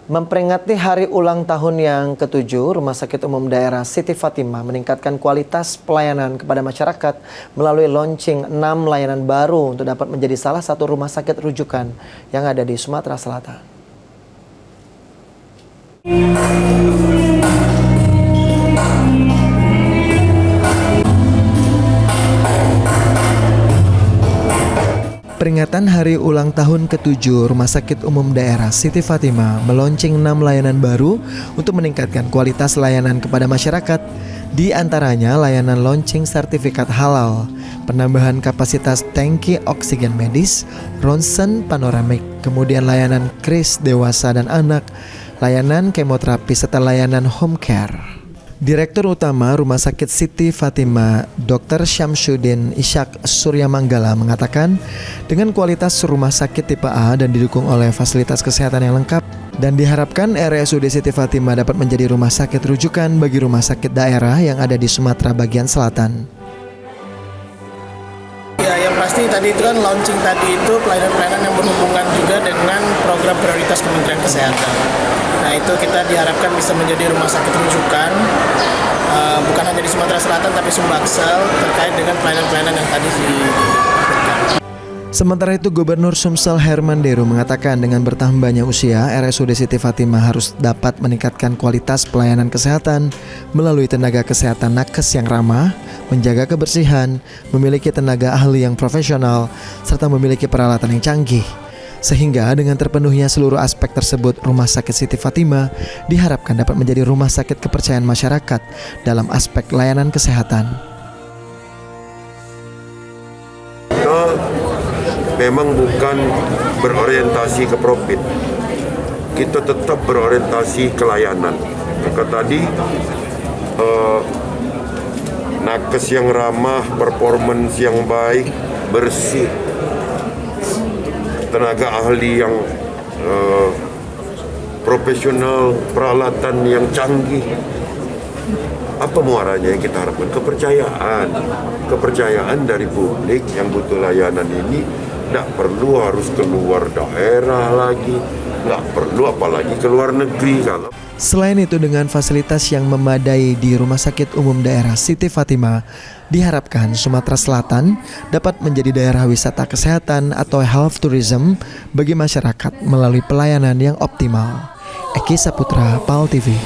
Memperingati hari ulang tahun yang ke-7, Rumah Sakit Umum Daerah Siti Fatimah meningkatkan kualitas pelayanan kepada masyarakat melalui launching 6 layanan baru untuk dapat menjadi salah satu rumah sakit rujukan yang ada di Sumatera Selatan. Peringatan hari ulang tahun ke-7 Rumah Sakit Umum Daerah Siti Fatimah meluncing 6 layanan baru untuk meningkatkan kualitas layanan kepada masyarakat. Di antaranya layanan launching sertifikat halal, penambahan kapasitas tangki oksigen medis, ronsen panoramik, kemudian layanan kris dewasa dan anak, layanan kemoterapi serta layanan home care. Direktur Utama Rumah Sakit Siti Fatimah, Dr. Syamsuddin Ishak Suryamanggala mengatakan, dengan kualitas rumah sakit tipe A dan didukung oleh fasilitas kesehatan yang lengkap, dan diharapkan RSUD Siti Fatimah dapat menjadi rumah sakit rujukan bagi rumah sakit daerah yang ada di Sumatera bagian selatan. Ya, yang pasti tadi itu kan launching tadi itu pelayanan-pelayanan yang berhubungan juga dengan program prioritas Kementerian Kesehatan. Nah, itu kita diharapkan bisa menjadi rumah sakit rujukan bukan hanya di Sumatera Selatan tapi Sumbaksel terkait dengan pelayanan-pelayanan yang tadi diberikan. Sementara itu, Gubernur Sumsel Herman Deru mengatakan dengan bertambahnya usia, RSUD Siti Fatimah harus dapat meningkatkan kualitas pelayanan kesehatan melalui tenaga kesehatan nakes yang ramah, menjaga kebersihan, memiliki tenaga ahli yang profesional, serta memiliki peralatan yang canggih. Sehingga dengan terpenuhnya seluruh aspek tersebut, Rumah Sakit Siti Fatimah diharapkan dapat menjadi rumah sakit kepercayaan masyarakat dalam aspek layanan kesehatan. Memang bukan berorientasi ke profit, kita tetap berorientasi ke layanan. Maka tadi nakes yang ramah, performance yang baik, bersih, tenaga ahli yang profesional, peralatan yang canggih. Apa muaranya yang kita harapkan? Kepercayaan dari publik yang butuh layanan ini. Tidak perlu harus keluar daerah lagi, nggak perlu apalagi keluar negeri. Selain itu, dengan fasilitas yang memadai di Rumah Sakit Umum Daerah Siti Fatimah, diharapkan Sumatera Selatan dapat menjadi daerah wisata kesehatan atau health tourism bagi masyarakat melalui pelayanan yang optimal. Eki Saputra, PAL TV.